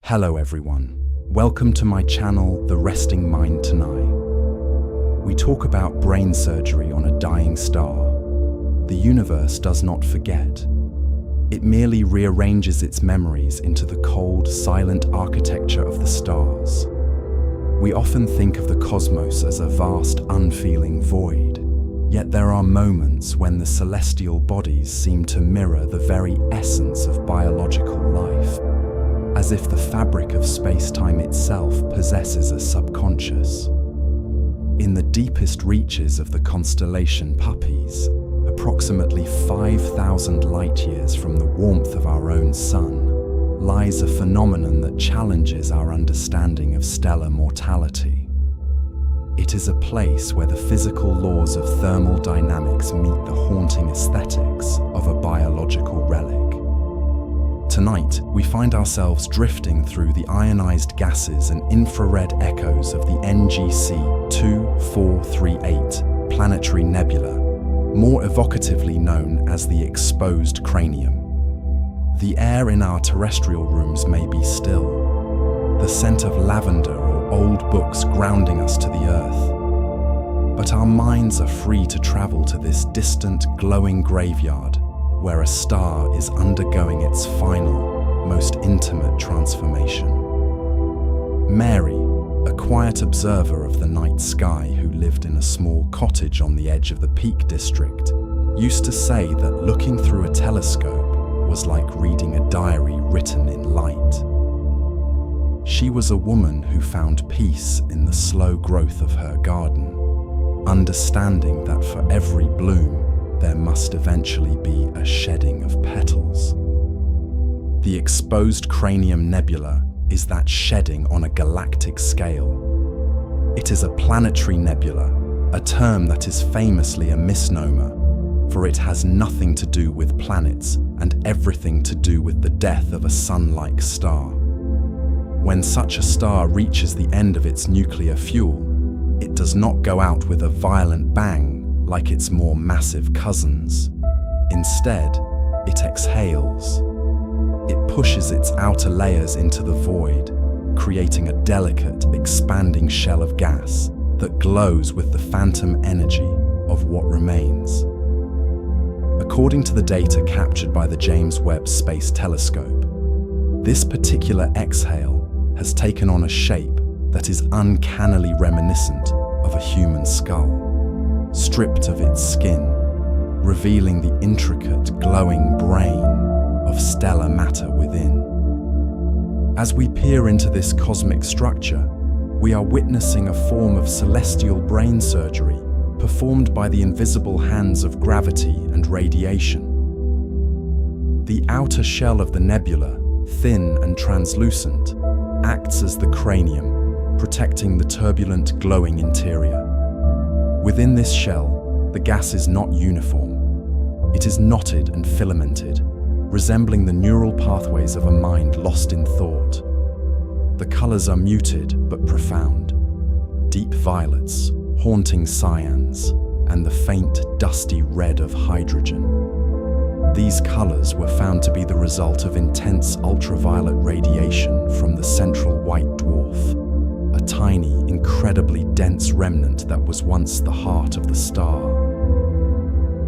Hello everyone, welcome to my channel, The Resting Mind Tonight. We talk about brain surgery on a dying star. The universe does not forget. It merely rearranges its memories into the cold, silent architecture of the stars. We often think of the cosmos as a vast, unfeeling void, yet there are moments when the celestial bodies seem to mirror the very essence of biological life, as if the fabric of space-time itself possesses a subconscious. In the deepest reaches of the constellation Puppis, approximately 5,000 light-years from the warmth of our own sun, lies a phenomenon that challenges our understanding of stellar mortality. It is a place where the physical laws of thermal dynamics meet the haunting aesthetics of a biological relic. Tonight, we find ourselves drifting through the ionized gases and infrared echoes of the NGC 2438 planetary nebula, more evocatively known as the Exposed Cranium. The air in our terrestrial rooms may be still, the scent of lavender or old books grounding us to the earth, but our minds are free to travel to this distant, glowing graveyard where a star is undergoing its final, most intimate transformation. Mary, a quiet observer of the night sky who lived in a small cottage on the edge of the Peak District, used to say that looking through a telescope was like reading a diary written in light. She was a woman who found peace in the slow growth of her garden, understanding that for every bloom, there must eventually be a shedding of petals. The Exposed Cranium Nebula is that shedding on a galactic scale. It is a planetary nebula, a term that is famously a misnomer, for it has nothing to do with planets and everything to do with the death of a sun-like star. When such a star reaches the end of its nuclear fuel, it does not go out with a violent bang like its more massive cousins. Instead, it exhales. It pushes its outer layers into the void, creating a delicate, expanding shell of gas that glows with the phantom energy of what remains. According to the data captured by the James Webb Space Telescope, this particular exhale has taken on a shape that is uncannily reminiscent of a human skull, stripped of its skin, revealing the intricate, glowing brain of stellar matter within. As we peer into this cosmic structure, we are witnessing a form of celestial brain surgery performed by the invisible hands of gravity and radiation. The outer shell of the nebula, thin and translucent, acts as the cranium, protecting the turbulent, glowing interior. Within this shell, the gas is not uniform. It is knotted and filamented, resembling the neural pathways of a mind lost in thought. The colors are muted but profound. Deep violets, haunting cyans, and the faint, dusty red of hydrogen. These colors were found to be the result of intense ultraviolet radiation from the central white dwarf, a tiny, incredibly dense remnant that was once the heart of the star.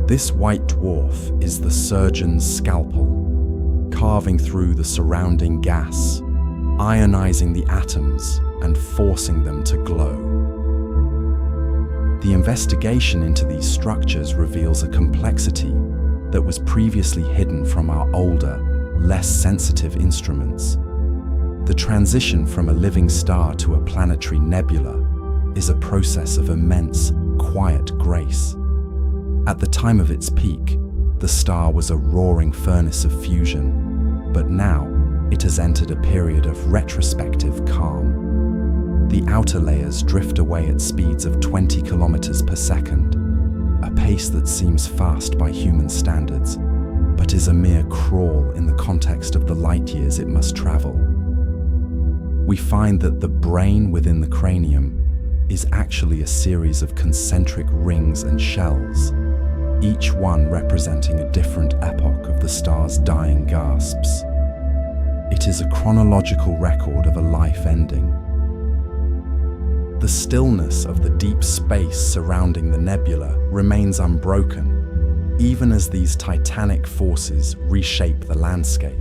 This white dwarf is the surgeon's scalpel, carving through the surrounding gas, ionizing the atoms and forcing them to glow. The investigation into these structures reveals a complexity that was previously hidden from our older, less sensitive instruments. The transition from a living star to a planetary nebula is a process of immense, quiet grace. At the time of its peak, the star was a roaring furnace of fusion, but now it has entered a period of retrospective calm. The outer layers drift away at speeds of 20 kilometers per second, a pace that seems fast by human standards, but is a mere crawl in the context of the light years it must travel. We find that the brain within the cranium is actually a series of concentric rings and shells, each one representing a different epoch of the star's dying gasps. It is a chronological record of a life ending. The stillness of the deep space surrounding the nebula remains unbroken, even as these titanic forces reshape the landscape.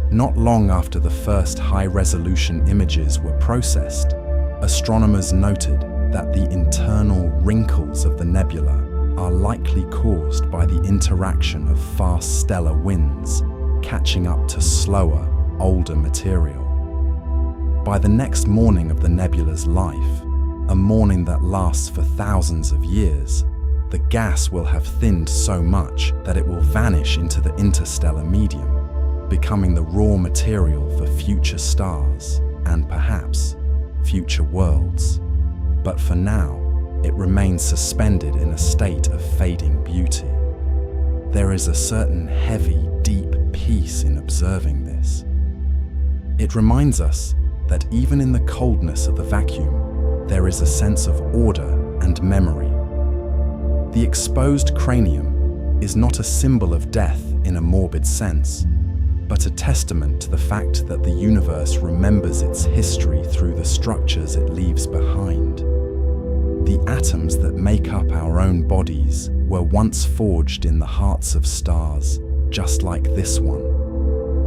Not long after the first high-resolution images were processed, astronomers noted that the internal wrinkles of the nebula are likely caused by the interaction of fast stellar winds catching up to slower, older material. By the next morning of the nebula's life, a morning that lasts for thousands of years, the gas will have thinned so much that it will vanish into the interstellar medium, becoming the raw material for future stars and perhaps future worlds. But for now, it remains suspended in a state of fading beauty. There is a certain heavy, deep peace in observing this. It reminds us that even in the coldness of the vacuum, there is a sense of order and memory. The exposed cranium is not a symbol of death in a morbid sense, but a testament to the fact that the universe remembers its history through the structures it leaves behind. The atoms that make up our own bodies were once forged in the hearts of stars, just like this one.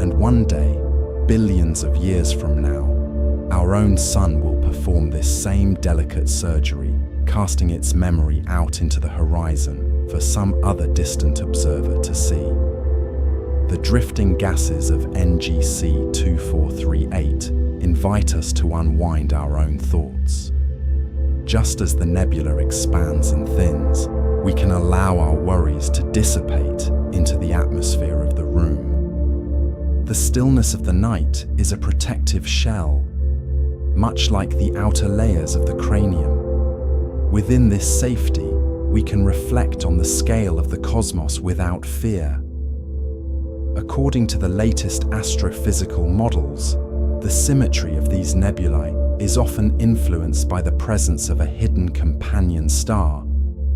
And one day, billions of years from now, our own sun will perform this same delicate surgery, casting its memory out into the horizon for some other distant observer to see. The drifting gases of NGC 2438 invite us to unwind our own thoughts. Just as the nebula expands and thins, we can allow our worries to dissipate into the atmosphere of the room. The stillness of the night is a protective shell, much like the outer layers of the cranium. Within this safety, we can reflect on the scale of the cosmos without fear. According to the latest astrophysical models, the symmetry of these nebulae is often influenced by the presence of a hidden companion star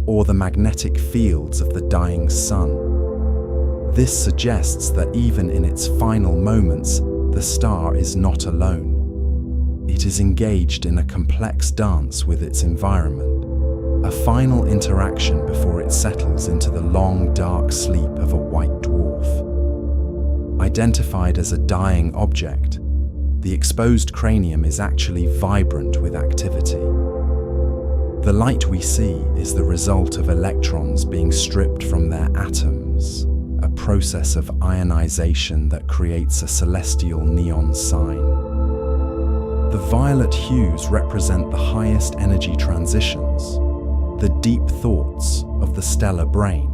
or the magnetic fields of the dying sun. This suggests that even in its final moments, the star is not alone. It is engaged in a complex dance with its environment, a final interaction before it settles into the long, dark sleep of a white dwarf. Identified as a dying object, the exposed cranium is actually vibrant with activity. The light we see is the result of electrons being stripped from their atoms, a process of ionization that creates a celestial neon sign. The violet hues represent the highest energy transitions, the deep thoughts of the stellar brain,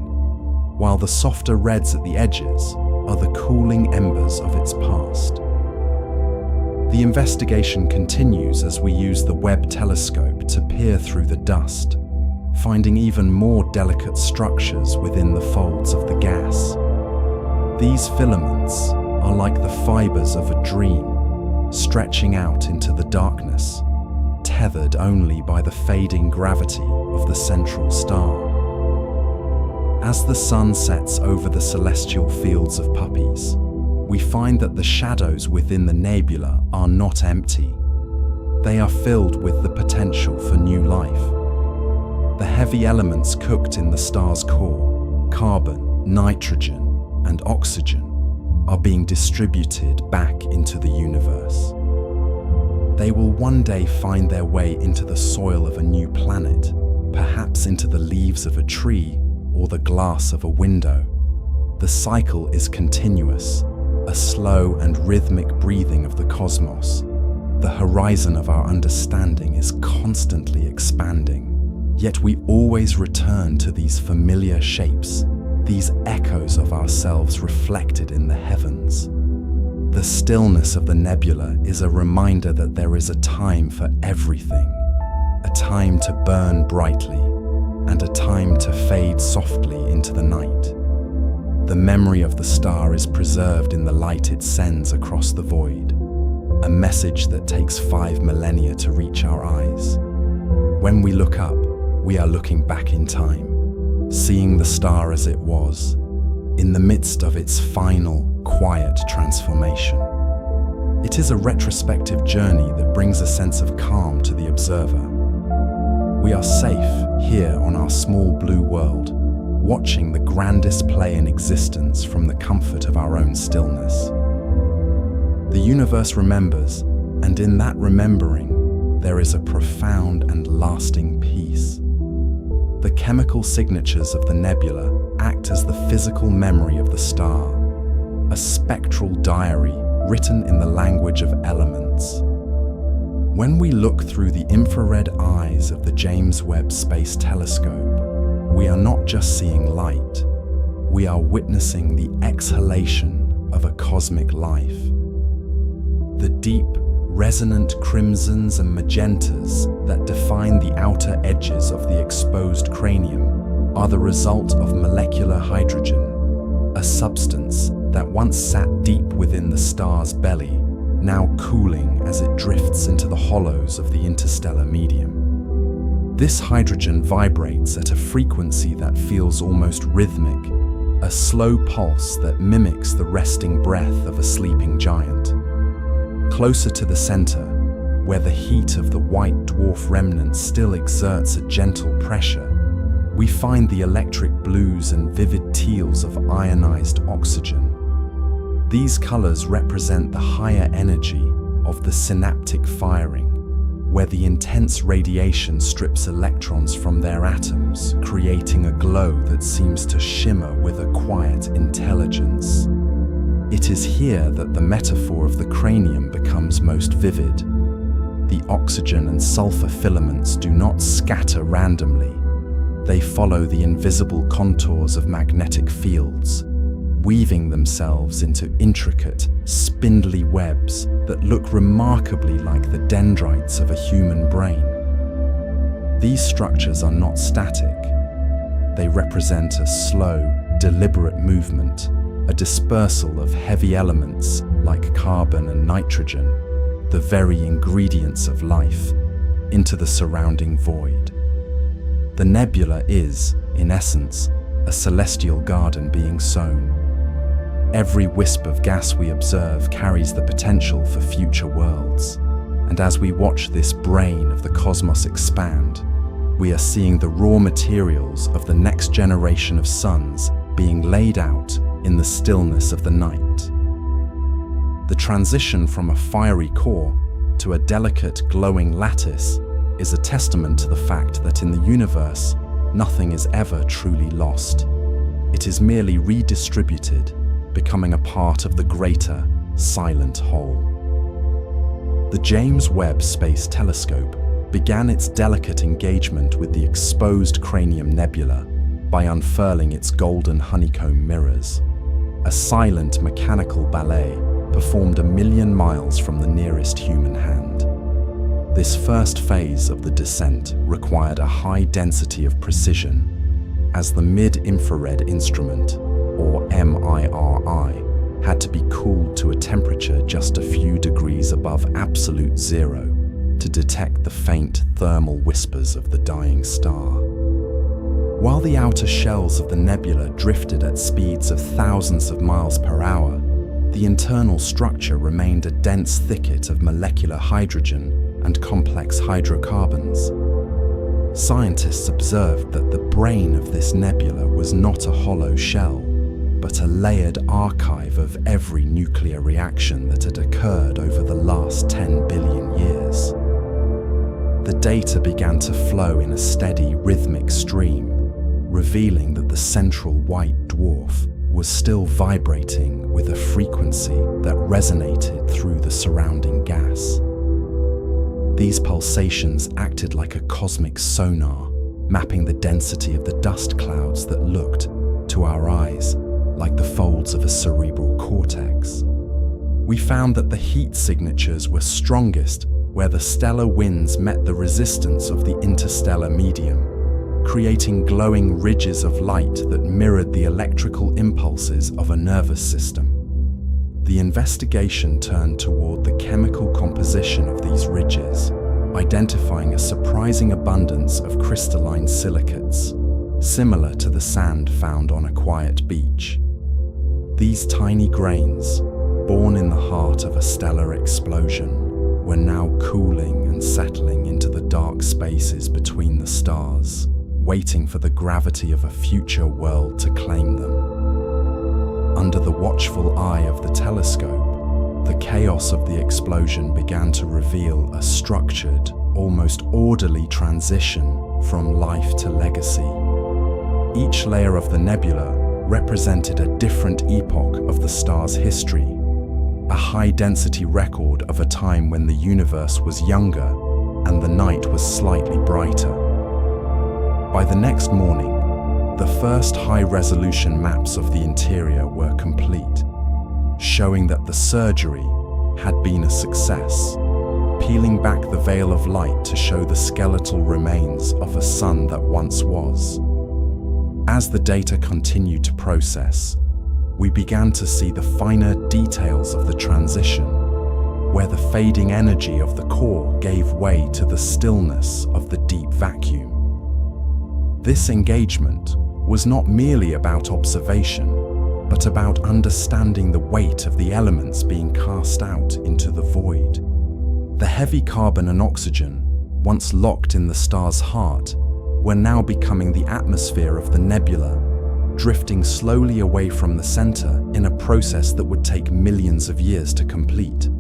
while the softer reds at the edges are the cooling embers of its past. The investigation continues as we use the Webb telescope to peer through the dust, finding even more delicate structures within the folds of the gas. These filaments are like the fibers of a dream, stretching out into the darkness, tethered only by the fading gravity of the central star. As the sun sets over the celestial fields of puppies, we find that the shadows within the nebula are not empty. They are filled with the potential for new life. The heavy elements cooked in the star's core, carbon, nitrogen, and oxygen, are being distributed back into the universe. They will one day find their way into the soil of a new planet, perhaps into the leaves of a tree or the glass of a window. The cycle is continuous, a slow and rhythmic breathing of the cosmos. The horizon of our understanding is constantly expanding, yet we always return to these familiar shapes, these echoes of ourselves reflected in the heavens. The stillness of the nebula is a reminder that there is a time for everything, a time to burn brightly, and a time to fade softly into the night. The memory of the star is preserved in the light it sends across the void, a message that takes 5 millennia to reach our eyes. When we look up, we are looking back in time, seeing the star as it was, in the midst of its final, quiet transformation. It is a retrospective journey that brings a sense of calm to the observer. We are safe here on our small blue world, watching the grandest play in existence from the comfort of our own stillness. The universe remembers, and in that remembering, there is a profound and lasting peace. The chemical signatures of the nebula act as the physical memory of the star, a spectral diary written in the language of elements. When we look through the infrared eyes of the James Webb Space Telescope, we are not just seeing light, we are witnessing the exhalation of a cosmic life. The deep, resonant crimsons and magentas that define the outer edges of the exposed cranium are the result of molecular hydrogen, a substance that once sat deep within the star's belly, now cooling as it drifts into the hollows of the interstellar medium. This hydrogen vibrates at a frequency that feels almost rhythmic, a slow pulse that mimics the resting breath of a sleeping giant. Closer to the center, where the heat of the white dwarf remnant still exerts a gentle pressure, we find the electric blues and vivid teals of ionized oxygen. These colors represent the higher energy of the synaptic firing, where the intense radiation strips electrons from their atoms, creating a glow that seems to shimmer with a quiet intelligence. It is here that the metaphor of the cranium becomes most vivid. The oxygen and sulfur filaments do not scatter randomly. They follow the invisible contours of magnetic fields, weaving themselves into intricate, spindly webs that look remarkably like the dendrites of a human brain. These structures are not static. They represent a slow, deliberate movement, a dispersal of heavy elements like carbon and nitrogen, the very ingredients of life, into the surrounding void. The nebula is, in essence, a celestial garden being sown. Every wisp of gas we observe carries the potential for future worlds, and as we watch this brain of the cosmos expand, we are seeing the raw materials of the next generation of suns being laid out in the stillness of the night. The transition from a fiery core to a delicate, glowing lattice is a testament to the fact that in the universe, nothing is ever truly lost. It is merely redistributed, becoming a part of the greater, silent whole. The James Webb Space Telescope began its delicate engagement with the Exposed Cranium Nebula by unfurling its golden honeycomb mirrors. A silent mechanical ballet performed 1,000,000 miles from the nearest human hand. This first phase of the descent required a high density of precision, as the mid-infrared instrument, or MIRI, had to be cooled to a temperature just a few degrees above absolute zero to detect the faint thermal whispers of the dying star. While the outer shells of the nebula drifted at speeds of thousands of miles per hour, the internal structure remained a dense thicket of molecular hydrogen and complex hydrocarbons. Scientists observed that the brain of this nebula was not a hollow shell, but a layered archive of every nuclear reaction that had occurred over the last 10 billion years. The data began to flow in a steady, rhythmic stream, revealing that the central white dwarf was still vibrating with a frequency that resonated through the surrounding gas. These pulsations acted like a cosmic sonar, mapping the density of the dust clouds that looked, to our eyes, like the folds of a cerebral cortex. We found that the heat signatures were strongest where the stellar winds met the resistance of the interstellar medium, creating glowing ridges of light that mirrored the electrical impulses of a nervous system. The investigation turned toward the chemical composition of these ridges, identifying a surprising abundance of crystalline silicates, similar to the sand found on a quiet beach. These tiny grains, born in the heart of a stellar explosion, were now cooling and settling into the dark spaces between the stars, waiting for the gravity of a future world to claim them. Under the watchful eye of the telescope, the chaos of the explosion began to reveal a structured, almost orderly transition from life to legacy. Each layer of the nebula represented a different epoch of the star's history, a high-density record of a time when the universe was younger and the night was slightly brighter. By the next morning, the first high-resolution maps of the interior were complete, showing that the surgery had been a success, peeling back the veil of light to show the skeletal remains of a sun that once was. As the data continued to process, we began to see the finer details of the transition, where the fading energy of the core gave way to the stillness of the deep vacuum. This engagement was not merely about observation, but about understanding the weight of the elements being cast out into the void. The heavy carbon and oxygen, once locked in the star's heart, were now becoming the atmosphere of the nebula, drifting slowly away from the center in a process that would take millions of years to complete.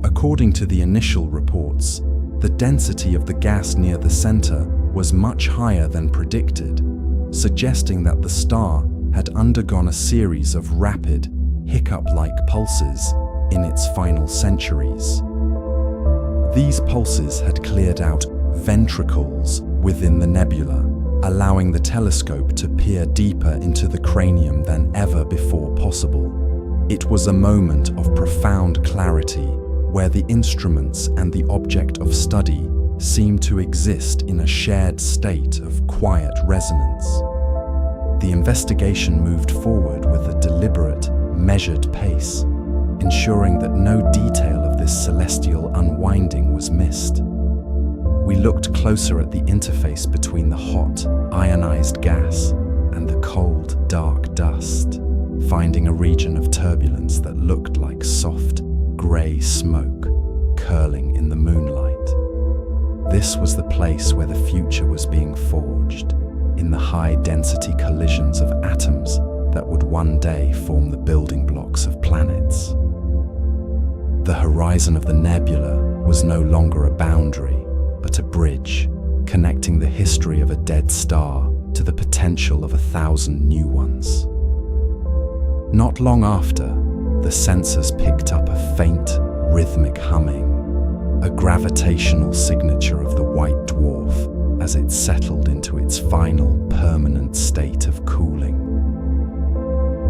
According to the initial reports, the density of the gas near the center was much higher than predicted, suggesting that the star had undergone a series of rapid, hiccup-like pulses in its final centuries. These pulses had cleared out ventricles within the nebula, allowing the telescope to peer deeper into the cranium than ever before possible. It was a moment of profound clarity, where the instruments and the object of study seemed to exist in a shared state of quiet resonance. The investigation moved forward with a deliberate, measured pace, ensuring that no detail of this celestial unwinding was missed. We looked closer at the interface between the hot, ionized gas and the cold, dark dust, finding a region of turbulence that looked like soft, grey smoke curling in the moonlight. This was the place where the future was being forged, in the high-density collisions of atoms that would one day form the building blocks of planets. The horizon of the nebula was no longer a boundary, but a bridge, connecting the history of a dead star to the potential of 1,000 new ones. Not long after, the sensors picked up a faint, rhythmic humming, a gravitational signature of the white dwarf as it settled into its final, permanent state of cooling.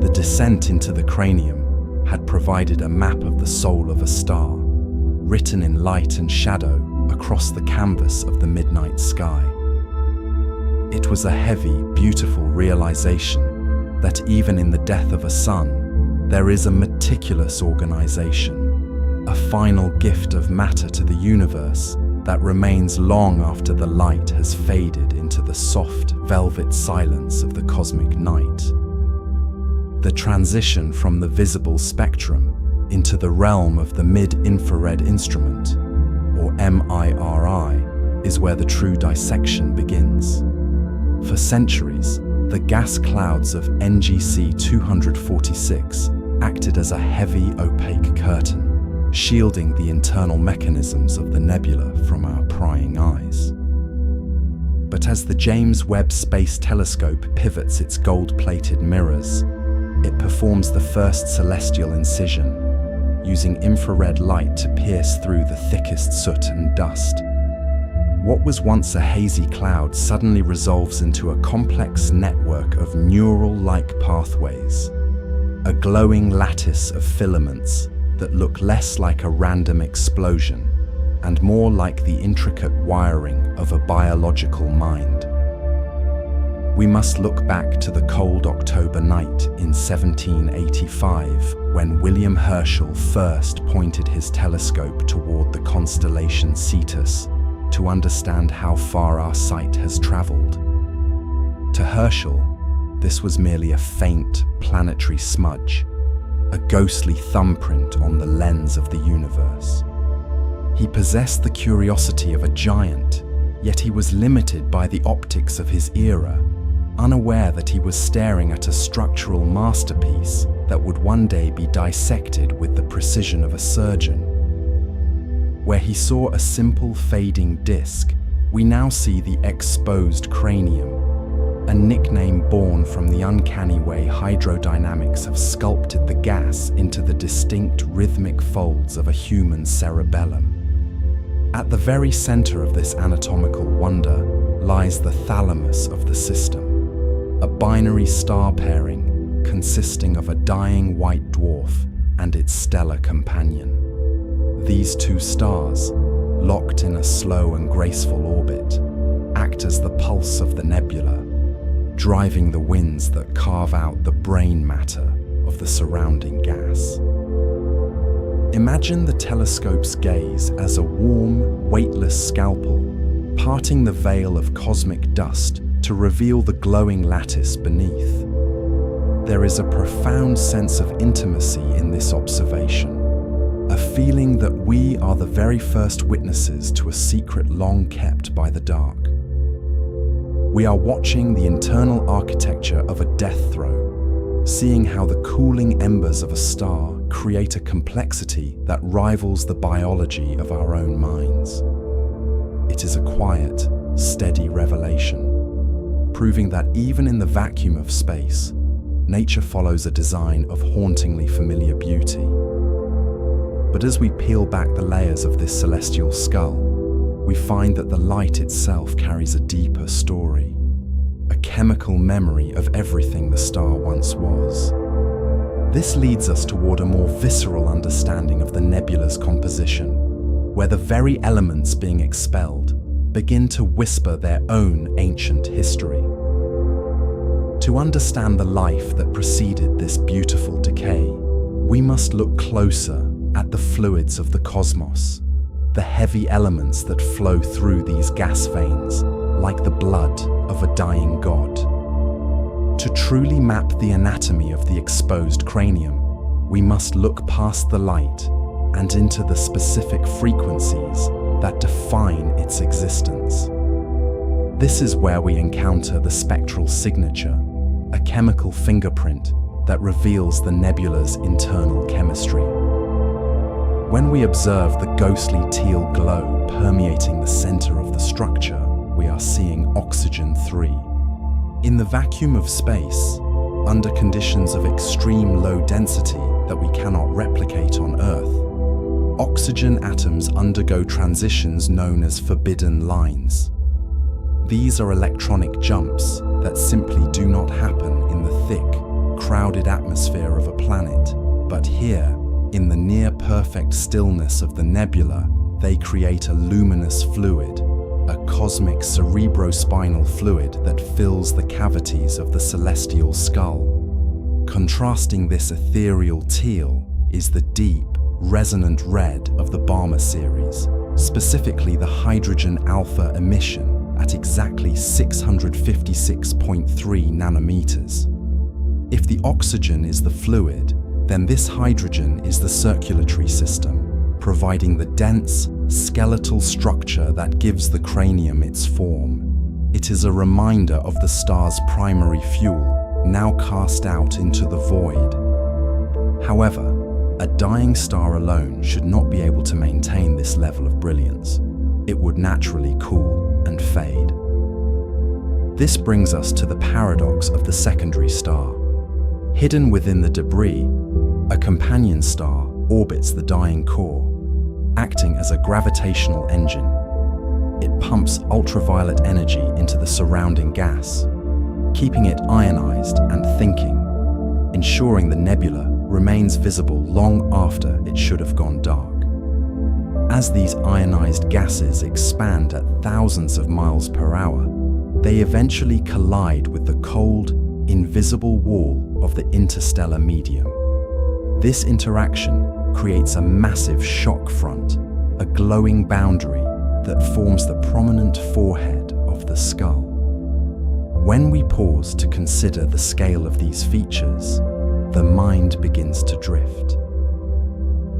The descent into the cranium had provided a map of the soul of a star, written in light and shadow across the canvas of the midnight sky. It was a heavy, beautiful realization that even in the death of a sun, there is a meticulous organization, a final gift of matter to the universe that remains long after the light has faded into the soft, velvet silence of the cosmic night. The transition from the visible spectrum into the realm of the mid-infrared instrument, or MIRI, is where the true dissection begins. For centuries, the gas clouds of NGC 246 acted as a heavy, opaque curtain, shielding the internal mechanisms of the nebula from our prying eyes. But as the James Webb Space Telescope pivots its gold-plated mirrors, it performs the first celestial incision, using infrared light to pierce through the thickest soot and dust. What was once a hazy cloud suddenly resolves into a complex network of neural-like pathways, a glowing lattice of filaments that look less like a random explosion and more like the intricate wiring of a biological mind. We must look back to the cold October night in 1785, when William Herschel first pointed his telescope toward the constellation Cetus to understand how far our sight has traveled. To Herschel, this was merely a faint planetary smudge, a ghostly thumbprint on the lens of the universe. He possessed the curiosity of a giant, yet he was limited by the optics of his era, unaware that he was staring at a structural masterpiece that would one day be dissected with the precision of a surgeon. Where he saw a simple fading disc, we now see the exposed cranium, a nickname born from the uncanny way hydrodynamics have sculpted the gas into the distinct rhythmic folds of a human cerebellum. At the very center of this anatomical wonder lies the thalamus of the system, a binary star pairing consisting of a dying white dwarf and its stellar companion. These two stars, locked in a slow and graceful orbit, act as the pulse of the nebula, driving the winds that carve out the brain matter of the surrounding gas. Imagine the telescope's gaze as a warm, weightless scalpel, parting the veil of cosmic dust to reveal the glowing lattice beneath. There is a profound sense of intimacy in this observation, a feeling that we are the very first witnesses to a secret long kept by the dark. We are watching the internal architecture of a death throe, seeing how the cooling embers of a star create a complexity that rivals the biology of our own minds. It is a quiet, steady revelation, proving that even in the vacuum of space, nature follows a design of hauntingly familiar beauty. But as we peel back the layers of this celestial skull, we find that the light itself carries a deeper story, a chemical memory of everything the star once was. This leads us toward a more visceral understanding of the nebula's composition, where the very elements being expelled begin to whisper their own ancient history. To understand the life that preceded this beautiful decay, we must look closer at the fluids of the cosmos, the heavy elements that flow through these gas veins like the blood of a dying god. To truly map the anatomy of the exposed cranium, we must look past the light and into the specific frequencies that define its existence. This is where we encounter the spectral signature, a chemical fingerprint that reveals the nebula's internal chemistry. When we observe the ghostly teal glow permeating the center of the structure, we are seeing oxygen-3. In the vacuum of space, under conditions of extreme low density that we cannot replicate on Earth, oxygen atoms undergo transitions known as forbidden lines. These are electronic jumps that simply do not happen in the thick, crowded atmosphere of a planet, but here, in the near-perfect stillness of the nebula, they create a luminous fluid, a cosmic cerebrospinal fluid that fills the cavities of the celestial skull. Contrasting this ethereal teal is the deep, resonant red of the Balmer series, specifically the hydrogen alpha emission at exactly 656.3 nanometers. If the oxygen is the fluid, then this hydrogen is the circulatory system, providing the dense, skeletal structure that gives the cranium its form. It is a reminder of the star's primary fuel, now cast out into the void. However, a dying star alone should not be able to maintain this level of brilliance. It would naturally cool and fade. This brings us to the paradox of the secondary star. Hidden within the debris, a companion star orbits the dying core, acting as a gravitational engine. It pumps ultraviolet energy into the surrounding gas, keeping it ionized and thinking, ensuring the nebula remains visible long after it should have gone dark. As these ionized gases expand at thousands of miles per hour, they eventually collide with the cold, invisible wall of the interstellar medium. This interaction creates a massive shock front, a glowing boundary that forms the prominent forehead of the skull. When we pause to consider the scale of these features, the mind begins to drift.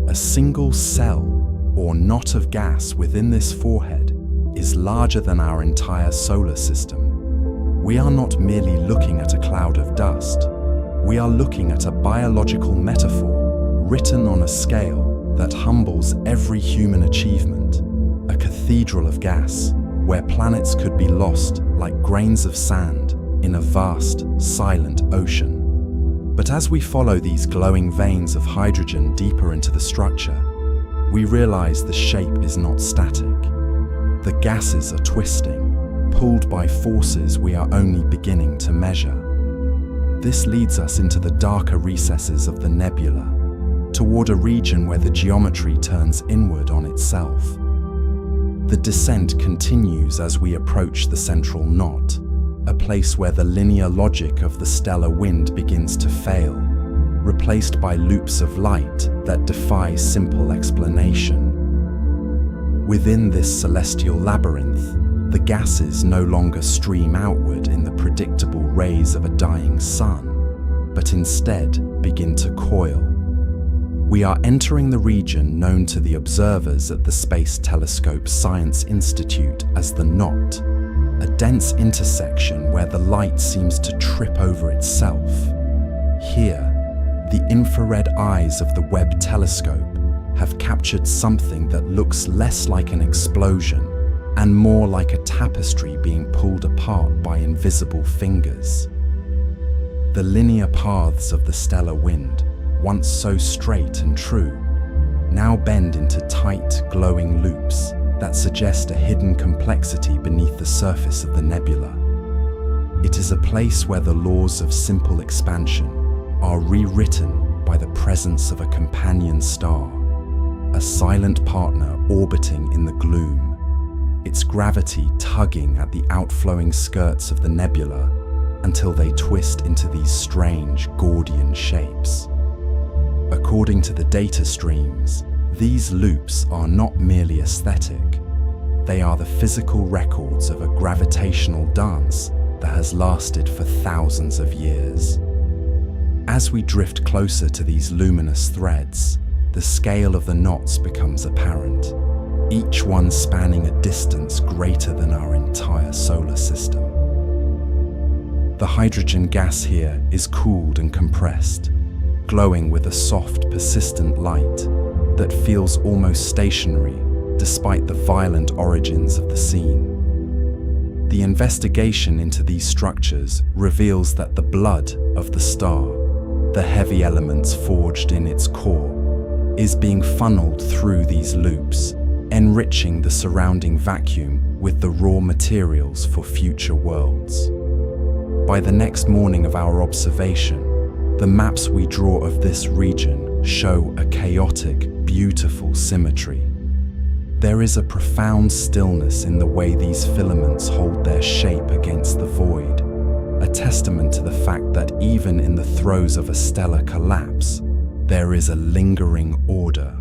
A single cell or knot of gas within this forehead is larger than our entire solar system. We are not merely looking at a cloud of dust. We are looking at a biological metaphor written on a scale that humbles every human achievement, a cathedral of gas where planets could be lost like grains of sand in a vast, silent ocean. But as we follow these glowing veins of hydrogen deeper into the structure, we realize the shape is not static. The gases are twisting, pulled by forces we are only beginning to measure. This leads us into the darker recesses of the nebula, toward a region where the geometry turns inward on itself. The descent continues as we approach the central knot, a place where the linear logic of the stellar wind begins to fail, replaced by loops of light that defy simple explanation. Within this celestial labyrinth, the gases no longer stream outward in the predictable rays of a dying sun, but instead begin to coil. We are entering the region known to the observers at the Space Telescope Science Institute as the knot, a dense intersection where the light seems to trip over itself. Here, the infrared eyes of the Webb telescope have captured something that looks less like an explosion and more like a tapestry being pulled apart by invisible fingers. The linear paths of the stellar wind, once so straight and true, now bend into tight, glowing loops that suggest a hidden complexity beneath the surface of the nebula. It is a place where the laws of simple expansion are rewritten by the presence of a companion star, a silent partner orbiting in the gloom, its gravity tugging at the outflowing skirts of the nebula until they twist into these strange Gordian shapes. According to the data streams, these loops are not merely aesthetic. They are the physical records of a gravitational dance that has lasted for thousands of years. As we drift closer to these luminous threads, the scale of the knots becomes apparent, each one spanning a distance greater than our entire solar system. The hydrogen gas here is cooled and compressed, glowing with a soft, persistent light that feels almost stationary despite the violent origins of the scene. The investigation into these structures reveals that the blood of the star, the heavy elements forged in its core, is being funneled through these loops, enriching the surrounding vacuum with the raw materials for future worlds. By the next morning of our observation, the maps we draw of this region show a chaotic, beautiful symmetry. There is a profound stillness in the way these filaments hold their shape against the void, a testament to the fact that even in the throes of a stellar collapse, there is a lingering order.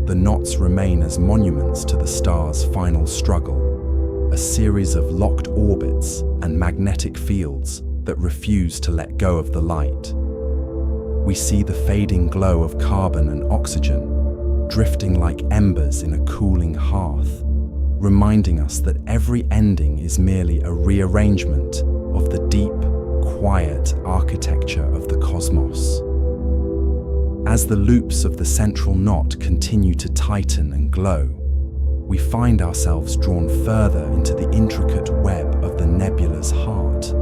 The knots remain as monuments to the star's final struggle, a series of locked orbits and magnetic fields that refuse to let go of the light. We see the fading glow of carbon and oxygen, drifting like embers in a cooling hearth, reminding us that every ending is merely a rearrangement of the deep, quiet architecture of the cosmos. As the loops of the central knot continue to tighten and glow, we find ourselves drawn further into the intricate web of the nebula's heart,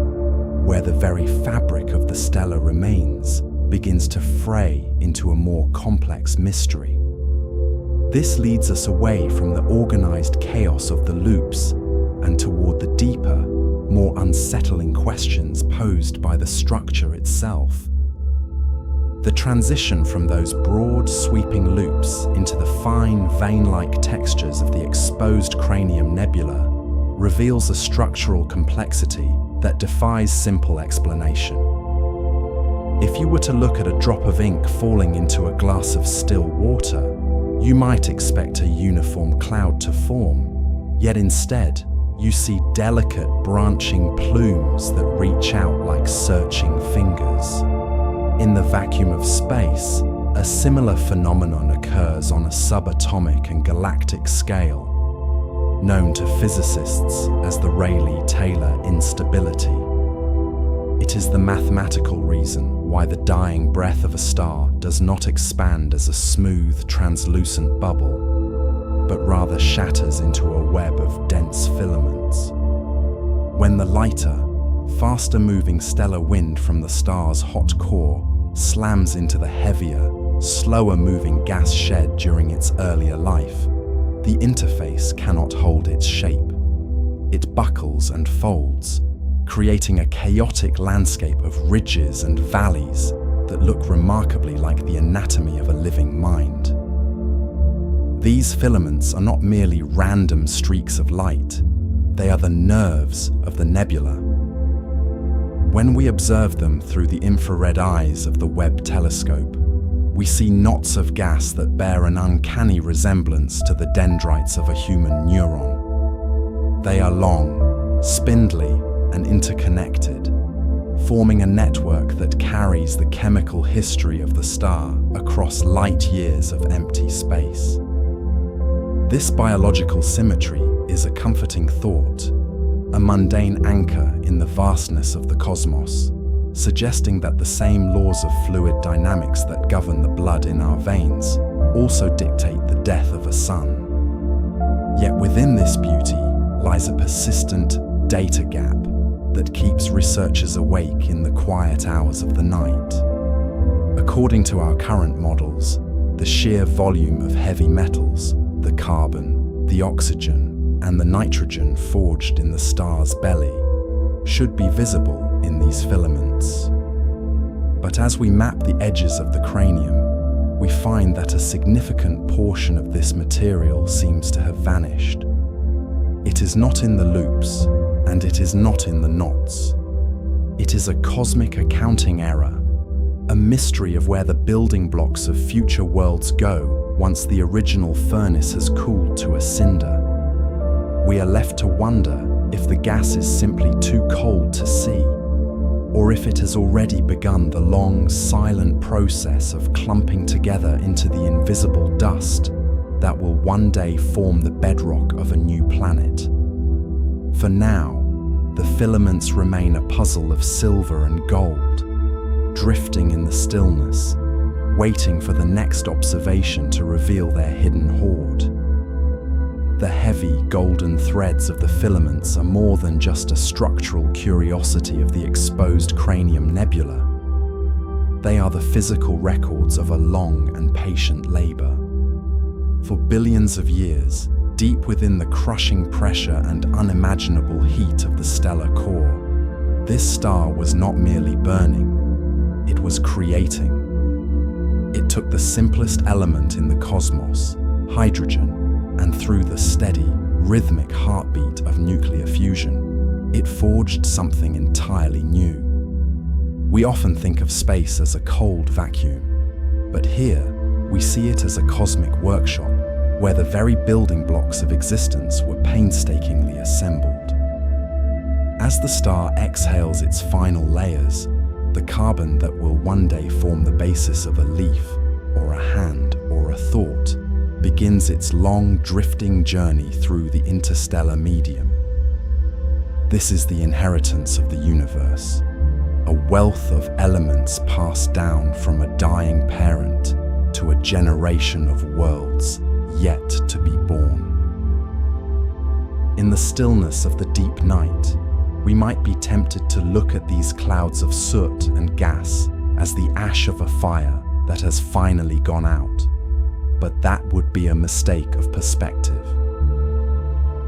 where the very fabric of the stellar remains begins to fray into a more complex mystery. This leads us away from the organized chaos of the loops and toward the deeper, more unsettling questions posed by the structure itself. The transition from those broad, sweeping loops into the fine, vein-like textures of the Exposed Cranium Nebula reveals a structural complexity that defies simple explanation. If you were to look at a drop of ink falling into a glass of still water, you might expect a uniform cloud to form, yet instead, you see delicate branching plumes that reach out like searching fingers. In the vacuum of space, a similar phenomenon occurs on a subatomic and galactic scale, known to physicists as the Rayleigh-Taylor instability. It is the mathematical reason why the dying breath of a star does not expand as a smooth, translucent bubble, but rather shatters into a web of dense filaments. When the lighter, faster-moving stellar wind from the star's hot core slams into the heavier, slower-moving gas shed during its earlier life, the interface cannot hold its shape. It buckles and folds, creating a chaotic landscape of ridges and valleys that look remarkably like the anatomy of a living mind. These filaments are not merely random streaks of light, they are the nerves of the nebula. When we observe them through the infrared eyes of the Webb telescope, we see knots of gas that bear an uncanny resemblance to the dendrites of a human neuron. They are long, spindly, and interconnected, forming a network that carries the chemical history of the star across light years of empty space. This biological symmetry is a comforting thought, a mundane anchor in the vastness of the cosmos, suggesting that the same laws of fluid dynamics that govern the blood in our veins also dictate the death of a sun. Yet within this beauty lies a persistent data gap that keeps researchers awake in the quiet hours of the night. According to our current models, the sheer volume of heavy metals, the carbon, the oxygen, and the nitrogen forged in the star's belly, should be visible in these filaments. But as we map the edges of the cranium, we find that a significant portion of this material seems to have vanished. It is not in the loops, and it is not in the knots. It is a cosmic accounting error, a mystery of where the building blocks of future worlds go once the original furnace has cooled to a cinder. We are left to wonder if the gas is simply too cold to see, or if it has already begun the long, silent process of clumping together into the invisible dust that will one day form the bedrock of a new planet. For now, the filaments remain a puzzle of silver and gold, drifting in the stillness, waiting for the next observation to reveal their hidden hoard. The heavy, golden threads of the filaments are more than just a structural curiosity of the Exposed Cranium Nebula. They are the physical records of a long and patient labor. For billions of years, deep within the crushing pressure and unimaginable heat of the stellar core, this star was not merely burning, it was creating. It took the simplest element in the cosmos, hydrogen, and through the steady, rhythmic heartbeat of nuclear fusion, it forged something entirely new. We often think of space as a cold vacuum, but here we see it as a cosmic workshop where the very building blocks of existence were painstakingly assembled. As the star exhales its final layers, the carbon that will one day form the basis of a leaf, or a hand, or a thought, begins its long, drifting journey through the interstellar medium. This is the inheritance of the universe, a wealth of elements passed down from a dying parent to a generation of worlds yet to be born. In the stillness of the deep night, we might be tempted to look at these clouds of soot and gas as the ash of a fire that has finally gone out. But that would be a mistake of perspective.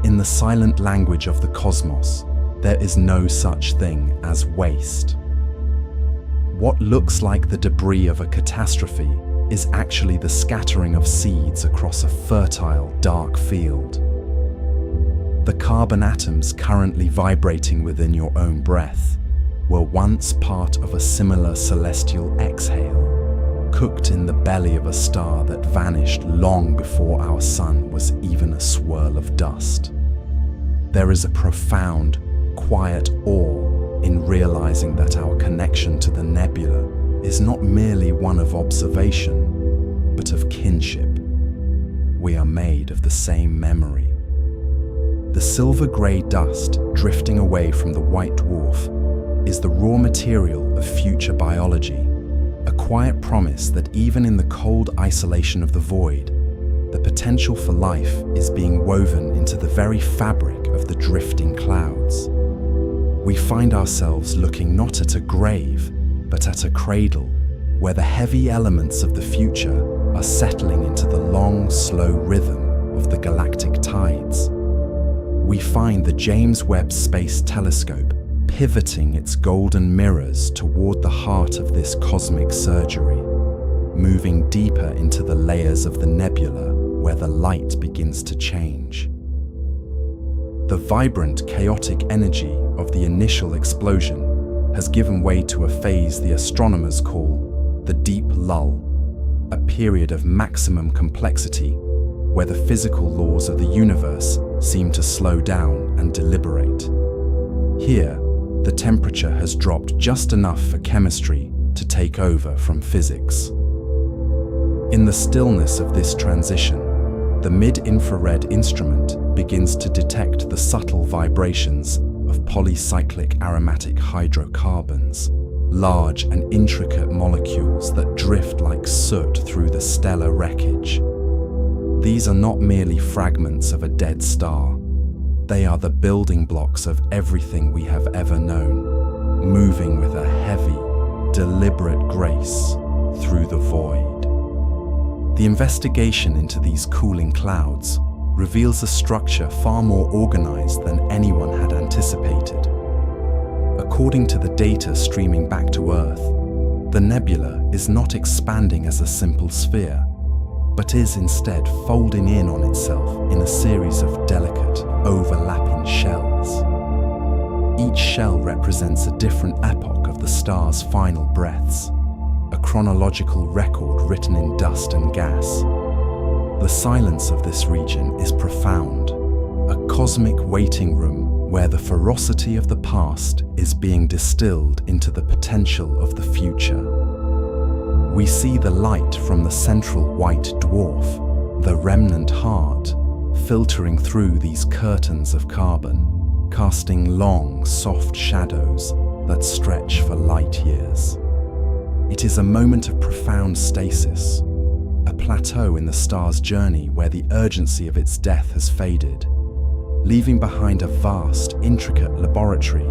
In the silent language of the cosmos, there is no such thing as waste. What looks like the debris of a catastrophe is actually the scattering of seeds across a fertile, dark field. The carbon atoms currently vibrating within your own breath were once part of a similar celestial exhale, cooked in the belly of a star that vanished long before our sun was even a swirl of dust. There is a profound, quiet awe in realizing that our connection to the nebula is not merely one of observation, but of kinship. We are made of the same memory. The silver-grey dust drifting away from the white dwarf is the raw material of future biology, a quiet promise that even in the cold isolation of the void, the potential for life is being woven into the very fabric of the drifting clouds. We find ourselves looking not at a grave, but at a cradle, where the heavy elements of the future are settling into the long, slow rhythm of the galactic tides. We find the James Webb Space Telescope pivoting its golden mirrors toward the heart of this cosmic surgery, moving deeper into the layers of the nebula where the light begins to change. The vibrant, chaotic energy of the initial explosion has given way to a phase the astronomers call the deep lull, a period of maximum complexity where the physical laws of the universe seem to slow down and deliberate. Here, the temperature has dropped just enough for chemistry to take over from physics. In the stillness of this transition, the mid-infrared instrument begins to detect the subtle vibrations of polycyclic aromatic hydrocarbons, large and intricate molecules that drift like soot through the stellar wreckage. These are not merely fragments of a dead star. They are the building blocks of everything we have ever known, moving with a heavy, deliberate grace through the void. The investigation into these cooling clouds reveals a structure far more organized than anyone had anticipated. According to the data streaming back to Earth, the nebula is not expanding as a simple sphere, but is instead folding in on itself in a series of delicate, overlapping shells. Each shell represents a different epoch of the star's final breaths, a chronological record written in dust and gas. The silence of this region is profound, a cosmic waiting room where the ferocity of the past is being distilled into the potential of the future. We see the light from the central white dwarf, the remnant heart, filtering through these curtains of carbon, casting long, soft shadows that stretch for light years. It is a moment of profound stasis, a plateau in the star's journey where the urgency of its death has faded, leaving behind a vast, intricate laboratory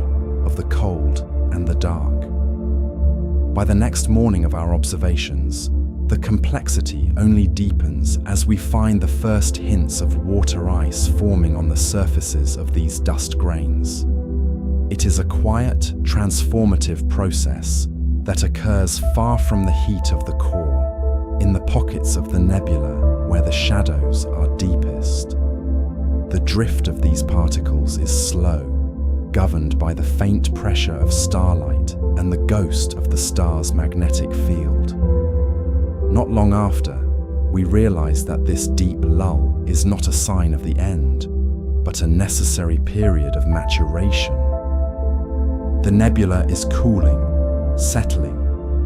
of the cold and the dark. By the next morning of our observations, the complexity only deepens as we find the first hints of water ice forming on the surfaces of these dust grains. It is a quiet, transformative process that occurs far from the heat of the core, in the pockets of the nebula where the shadows are deepest. The drift of these particles is slow, governed by the faint pressure of starlight and the ghost of the star's magnetic field. Not long after, we realize that this deep lull is not a sign of the end, but a necessary period of maturation. The nebula is cooling, settling,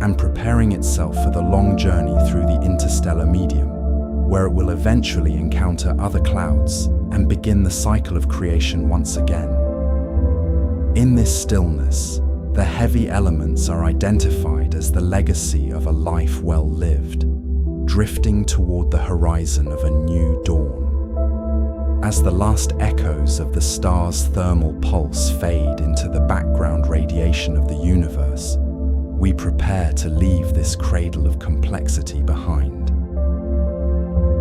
and preparing itself for the long journey through the interstellar medium, where it will eventually encounter other clouds and begin the cycle of creation once again. In this stillness, the heavy elements are identified as the legacy of a life well lived, drifting toward the horizon of a new dawn. As the last echoes of the star's thermal pulse fade into the background radiation of the universe, we prepare to leave this cradle of complexity behind.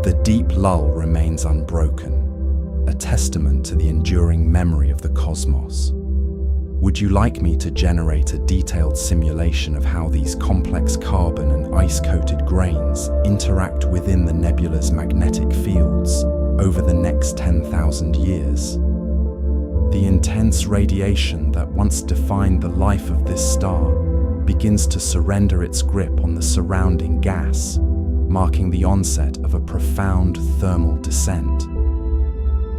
The deep lull remains unbroken, a testament to the enduring memory of the cosmos. Would you like me to generate a detailed simulation of how these complex carbon and ice-coated grains interact within the nebula's magnetic fields over the next 10,000 years? The intense radiation that once defined the life of this star begins to surrender its grip on the surrounding gas, marking the onset of a profound thermal descent.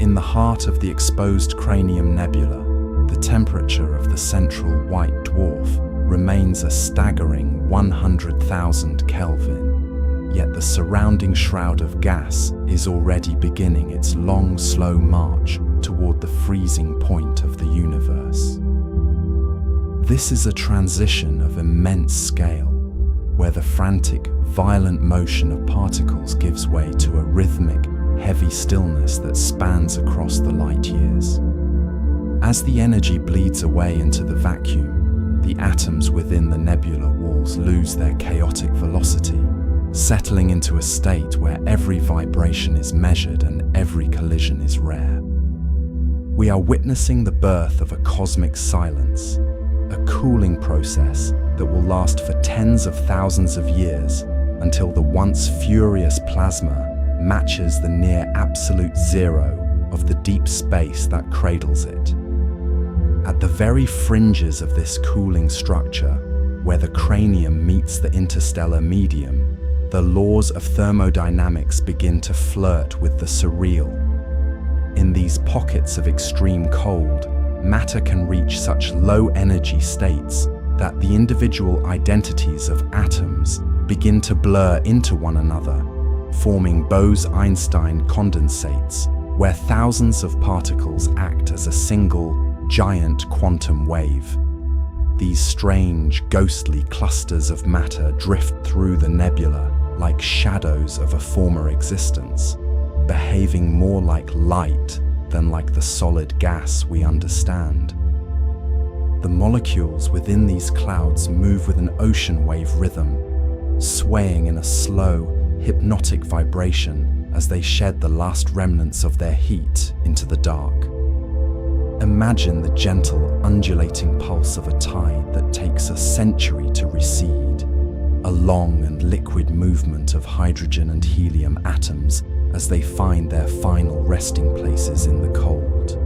In the heart of the Exposed Cranium Nebula, the temperature of the central white dwarf remains a staggering 100,000 Kelvin, yet the surrounding shroud of gas is already beginning its long, slow march toward the freezing point of the universe. This is a transition of immense scale, where the frantic, violent motion of particles gives way to a rhythmic, heavy stillness that spans across the light years. As the energy bleeds away into the vacuum, the atoms within the nebula walls lose their chaotic velocity, settling into a state where every vibration is measured and every collision is rare. We are witnessing the birth of a cosmic silence, a cooling process that will last for tens of thousands of years until the once furious plasma matches the near absolute zero of the deep space that cradles it. At the very fringes of this cooling structure, where the cranium meets the interstellar medium, the laws of thermodynamics begin to flirt with the surreal. In these pockets of extreme cold, matter can reach such low energy states that the individual identities of atoms begin to blur into one another, forming Bose-Einstein condensates, where thousands of particles act as a single, giant quantum wave. These strange, ghostly clusters of matter drift through the nebula like shadows of a former existence, behaving more like light than like the solid gas we understand. The molecules within these clouds move with an ocean wave rhythm, swaying in a slow, hypnotic vibration as they shed the last remnants of their heat into the dark. Imagine the gentle, undulating pulse of a tide that takes a century to recede, a long and liquid movement of hydrogen and helium atoms as they find their final resting places in the cold.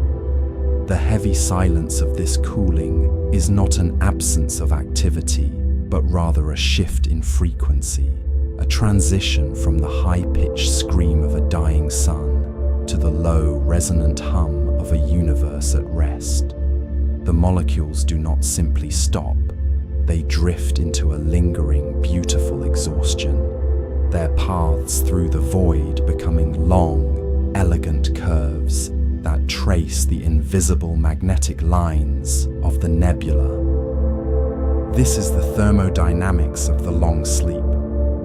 The heavy silence of this cooling is not an absence of activity, but rather a shift in frequency, a transition from the high-pitched scream of a dying sun to the low, resonant hum of a universe at rest. The molecules do not simply stop, they drift into a lingering, beautiful exhaustion, their paths through the void becoming long, elegant curves that trace the invisible magnetic lines of the nebula. This is the thermodynamics of the long sleep,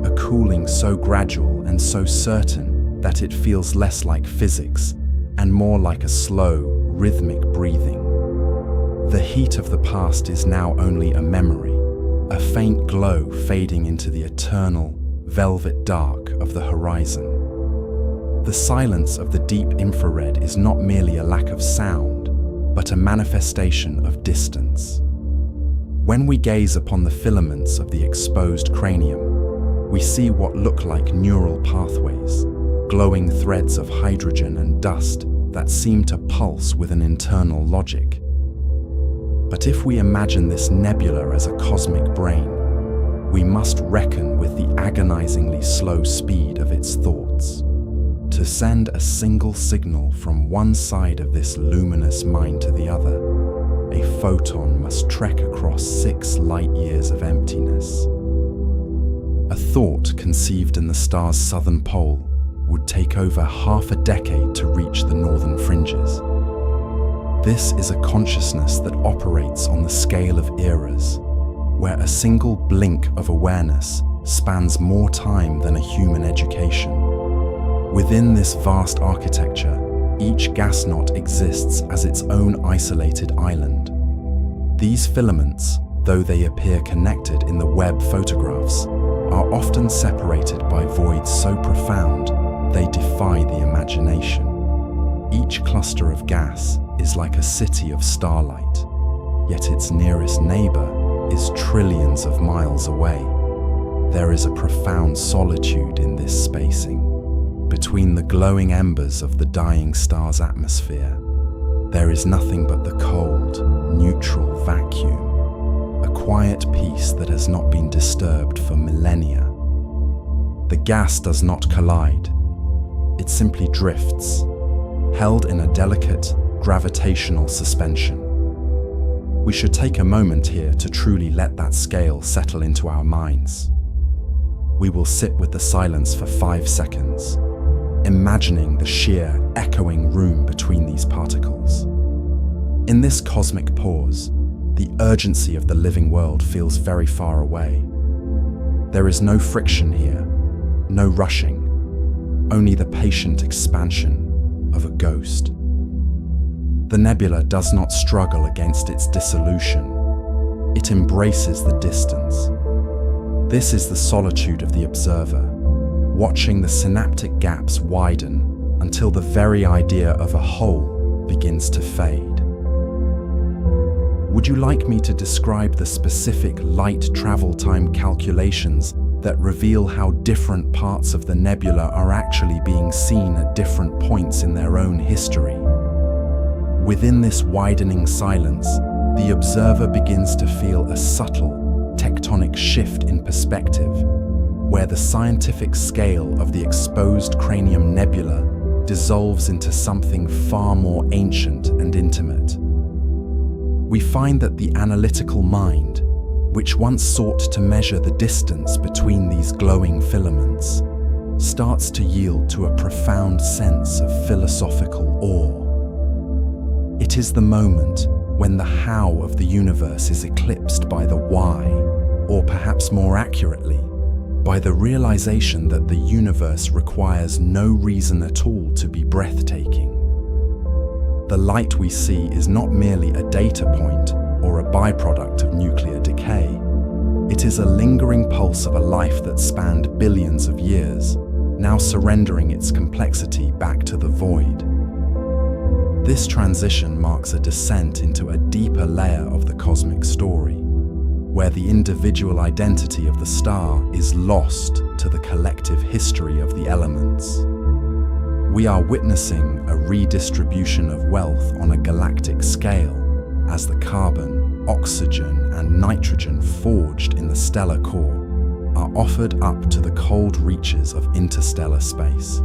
a cooling so gradual and so certain that it feels less like physics and more like a slow, rhythmic breathing. The heat of the past is now only a memory, a faint glow fading into the eternal, velvet dark of the horizon. The silence of the deep infrared is not merely a lack of sound, but a manifestation of distance. When we gaze upon the filaments of the exposed cranium, we see what look like neural pathways, glowing threads of hydrogen and dust that seem to pulse with an internal logic. But if we imagine this nebula as a cosmic brain, we must reckon with the agonizingly slow speed of its thoughts. To send a single signal from one side of this luminous mind to the other, a photon must trek across 6 light-years of emptiness. A thought conceived in the star's southern pole would take over half a decade to reach the northern fringes. This is a consciousness that operates on the scale of eras, where a single blink of awareness spans more time than a human education. Within this vast architecture, each gas knot exists as its own isolated island. These filaments, though they appear connected in the Webb photographs, are often separated by voids so profound they defy the imagination. Each cluster of gas is like a city of starlight, yet its nearest neighbor is trillions of miles away. There is a profound solitude in this spacing. Between the glowing embers of the dying star's atmosphere, there is nothing but the cold, neutral vacuum, a quiet peace that has not been disturbed for millennia. The gas does not collide, it simply drifts, held in a delicate, gravitational suspension. We should take a moment here to truly let that scale settle into our minds. We will sit with the silence for 5 seconds, imagining the sheer, echoing room between these particles. In this cosmic pause, the urgency of the living world feels very far away. There is no friction here, no rushing, only the patient expansion of a ghost. The nebula does not struggle against its dissolution. It embraces the distance. This is the solitude of the observer, watching the synaptic gaps widen until the very idea of a whole begins to fade. Would you like me to describe the specific light travel time calculations that reveal how different parts of the nebula are actually being seen at different points in their own history? Within this widening silence, the observer begins to feel a subtle, tectonic shift in perspective, where the scientific scale of the Exposed Cranium Nebula dissolves into something far more ancient and intimate. We find that the analytical mind, which once sought to measure the distance between these glowing filaments, starts to yield to a profound sense of philosophical awe. It is the moment when the how of the universe is eclipsed by the why, or perhaps more accurately, by the realization that the universe requires no reason at all to be breathtaking. The light we see is not merely a data point or a byproduct of nuclear decay. It is a lingering pulse of a life that spanned billions of years, now surrendering its complexity back to the void. This transition marks a descent into a deeper layer of the cosmic story, where the individual identity of the star is lost to the collective history of the elements. We are witnessing a redistribution of wealth on a galactic scale as the carbon, oxygen, and nitrogen forged in the stellar core are offered up to the cold reaches of interstellar space.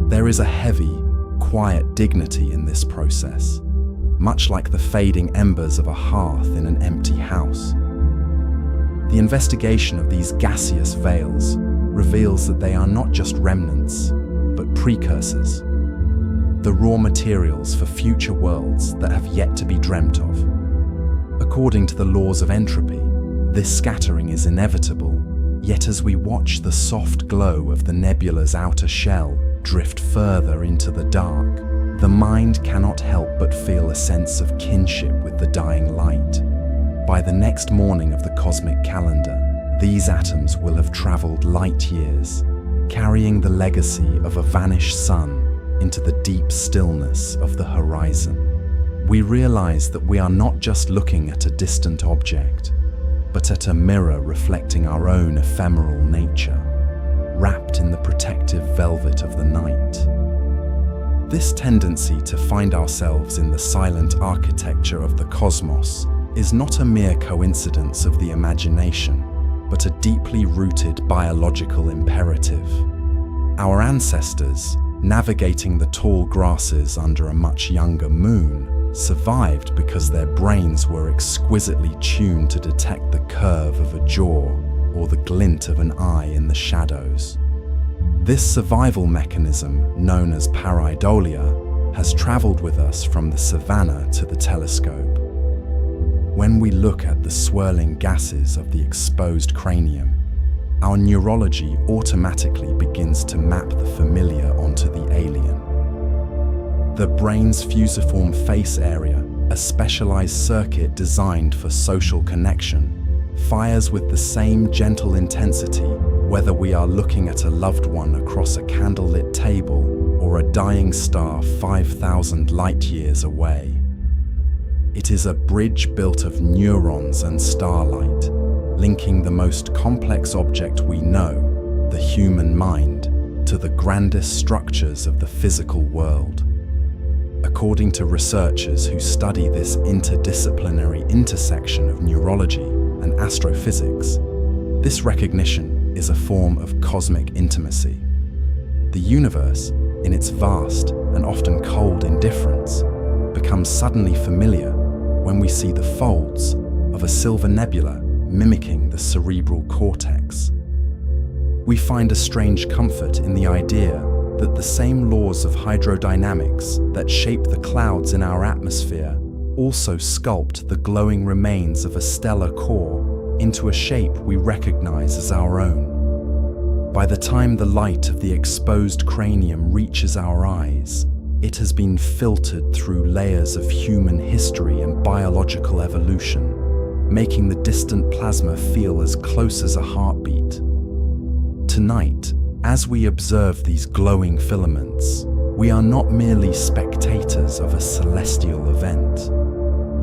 There is a heavy, quiet dignity in this process, much like the fading embers of a hearth in an empty house. The investigation of these gaseous veils reveals that they are not just remnants, but precursors, the raw materials for future worlds that have yet to be dreamt of. According to the laws of entropy, this scattering is inevitable, yet as we watch the soft glow of the nebula's outer shell drift further into the dark, the mind cannot help but feel a sense of kinship with the dying light. By the next morning of the cosmic calendar, these atoms will have traveled light years, carrying the legacy of a vanished sun into the deep stillness of the horizon. We realize that we are not just looking at a distant object, but at a mirror reflecting our own ephemeral nature, wrapped in the protective velvet of the night. This tendency to find ourselves in the silent architecture of the cosmos is not a mere coincidence of the imagination, but a deeply rooted biological imperative. Our ancestors, navigating the tall grasses under a much younger moon, survived because their brains were exquisitely tuned to detect the curve of a jaw or the glint of an eye in the shadows. This survival mechanism, known as pareidolia, has traveled with us from the savannah to the telescope. When we look at the swirling gases of the exposed cranium, our neurology automatically begins to map the familiar onto the alien. The brain's fusiform face area, a specialized circuit designed for social connection, fires with the same gentle intensity whether we are looking at a loved one across a candlelit table or a dying star 5,000 light years away. It is a bridge built of neurons and starlight, linking the most complex object we know, the human mind, to the grandest structures of the physical world. According to researchers who study this interdisciplinary intersection of neurology and astrophysics, this recognition is a form of cosmic intimacy. The universe, in its vast and often cold indifference, becomes suddenly familiar when we see the folds of a silver nebula mimicking the cerebral cortex. We find a strange comfort in the idea that the same laws of hydrodynamics that shape the clouds in our atmosphere also sculpt the glowing remains of a stellar core into a shape we recognize as our own. By the time the light of the exposed cranium reaches our eyes, it has been filtered through layers of human history and biological evolution, making the distant plasma feel as close as a heartbeat. Tonight, as we observe these glowing filaments, we are not merely spectators of a celestial event.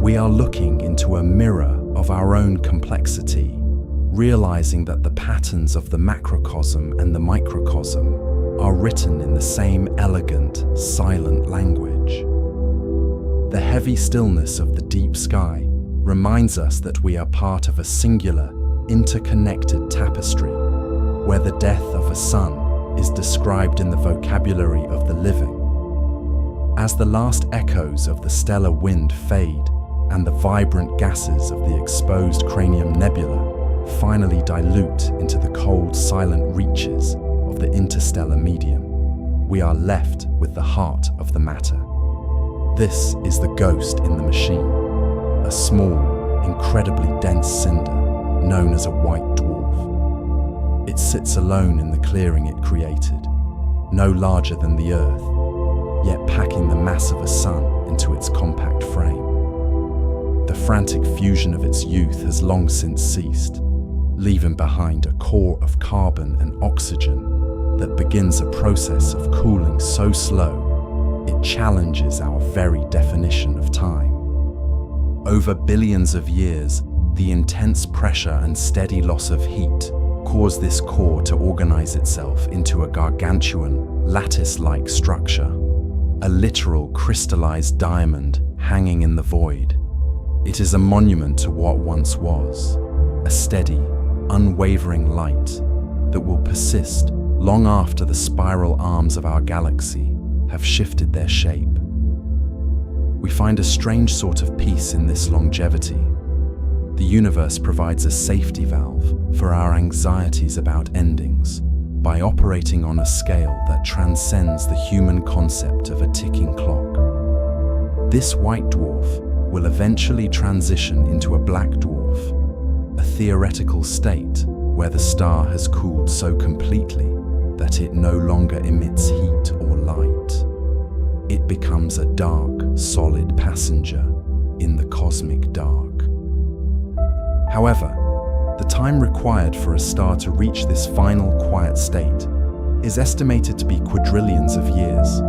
We are looking into a mirror of our own complexity, realizing that the patterns of the macrocosm and the microcosm are written in the same elegant, silent language. The heavy stillness of the deep sky reminds us that we are part of a singular, interconnected tapestry, where the death of a sun is described in the vocabulary of the living. As the last echoes of the stellar wind fade and the vibrant gases of the exposed cranium nebula finally dilute into the cold, silent reaches of the interstellar medium, we are left with the heart of the matter. This is the ghost in the machine, a small, incredibly dense cinder known as a white dwarf. It sits alone in the clearing it created, no larger than the Earth, yet packing the mass of a sun into its compact frame. The frantic fusion of its youth has long since ceased, leaving behind a core of carbon and oxygen that begins a process of cooling so slow it challenges our very definition of time. Over billions of years, the intense pressure and steady loss of heat caused this core to organize itself into a gargantuan, lattice-like structure, a literal crystallized diamond hanging in the void. It is a monument to what once was, a steady, unwavering light that will persist long after the spiral arms of our galaxy have shifted their shape. We find a strange sort of peace in this longevity. The universe provides a safety valve for our anxieties about endings by operating on a scale that transcends the human concept of a ticking clock. This white dwarf will eventually transition into a black dwarf, a theoretical state where the star has cooled so completely that it no longer emits heat or light. It becomes a dark, solid passenger in the cosmic dark. However, the time required for a star to reach this final quiet state is estimated to be quadrillions of years,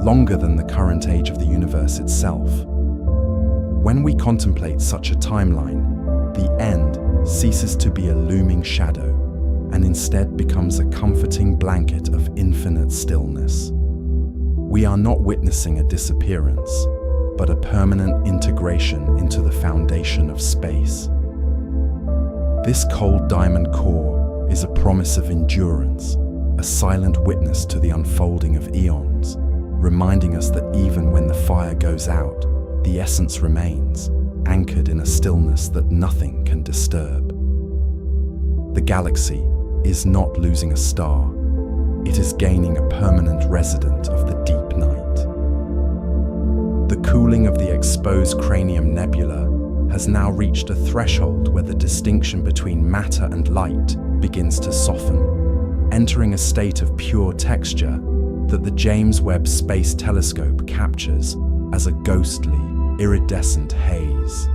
longer than the current age of the universe itself. When we contemplate such a timeline, the end ceases to be a looming shadow and instead becomes a comforting blanket of infinite stillness. We are not witnessing a disappearance, but a permanent integration into the foundation of space. This cold diamond core is a promise of endurance, a silent witness to the unfolding of eons, reminding us that even when the fire goes out, the essence remains, anchored in a stillness that nothing can disturb. The galaxy is not losing a star, it is gaining a permanent resident of the deep night. The cooling of the exposed cranium nebula has now reached a threshold where the distinction between matter and light begins to soften, entering a state of pure texture that the James Webb Space Telescope captures as a ghostly, iridescent haze.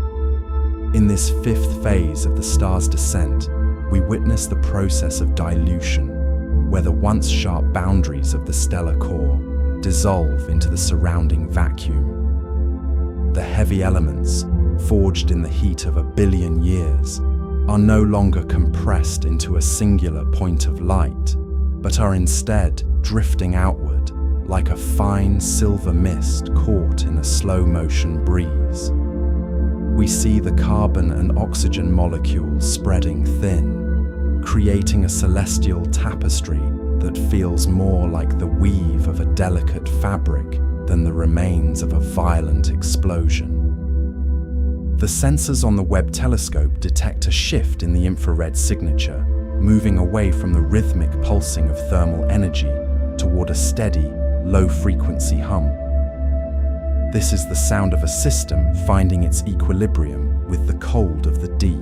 In this fifth phase of the star's descent, we witness the process of dilution, where the once sharp boundaries of the stellar core dissolve into the surrounding vacuum. The heavy elements, forged in the heat of 1 billion years, are no longer compressed into a singular point of light, but are instead drifting outward like a fine silver mist caught in a slow-motion breeze. We see the carbon and oxygen molecules spreading thin, creating a celestial tapestry that feels more like the weave of a delicate fabric than the remains of a violent explosion. The sensors on the Webb telescope detect a shift in the infrared signature, moving away from the rhythmic pulsing of thermal energy toward a steady, low-frequency hum. This is the sound of a system finding its equilibrium with the cold of the deep.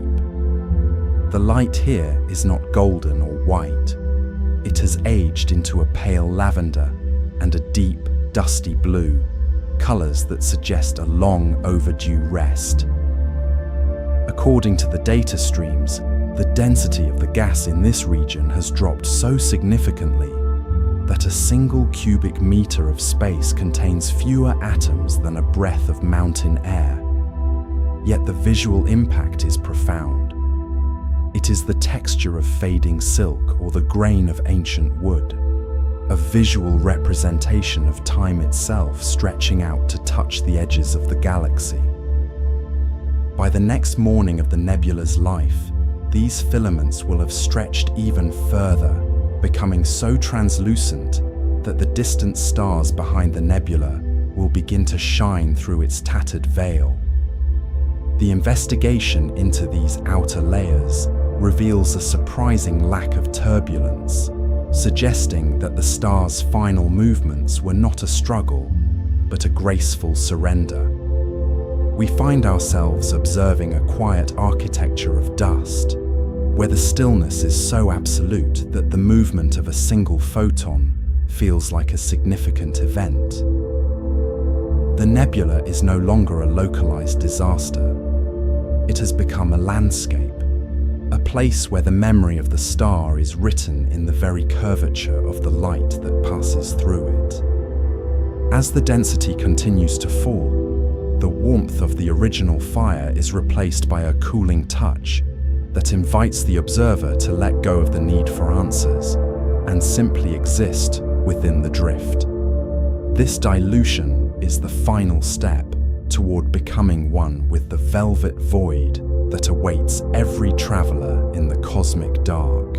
The light here is not golden or white. It has aged into a pale lavender and a deep, dusty blue, colors that suggest a long overdue rest. According to the data streams, the density of the gas in this region has dropped so significantly that a single cubic meter of space contains fewer atoms than a breath of mountain air. Yet the visual impact is profound. It is the texture of fading silk or the grain of ancient wood, a visual representation of time itself stretching out to touch the edges of the galaxy. By the next morning of the nebula's life, these filaments will have stretched even further, becoming so translucent that the distant stars behind the nebula will begin to shine through its tattered veil. The investigation into these outer layers reveals a surprising lack of turbulence, suggesting that the star's final movements were not a struggle, but a graceful surrender. We find ourselves observing a quiet architecture of dust, where the stillness is so absolute that the movement of a single photon feels like a significant event. The nebula is no longer a localized disaster. It has become a landscape, a place where the memory of the star is written in the very curvature of the light that passes through it. As the density continues to fall, the warmth of the original fire is replaced by a cooling touch that invites the observer to let go of the need for answers and simply exist within the drift. This dilution is the final step toward becoming one with the velvet void that awaits every traveler in the cosmic dark.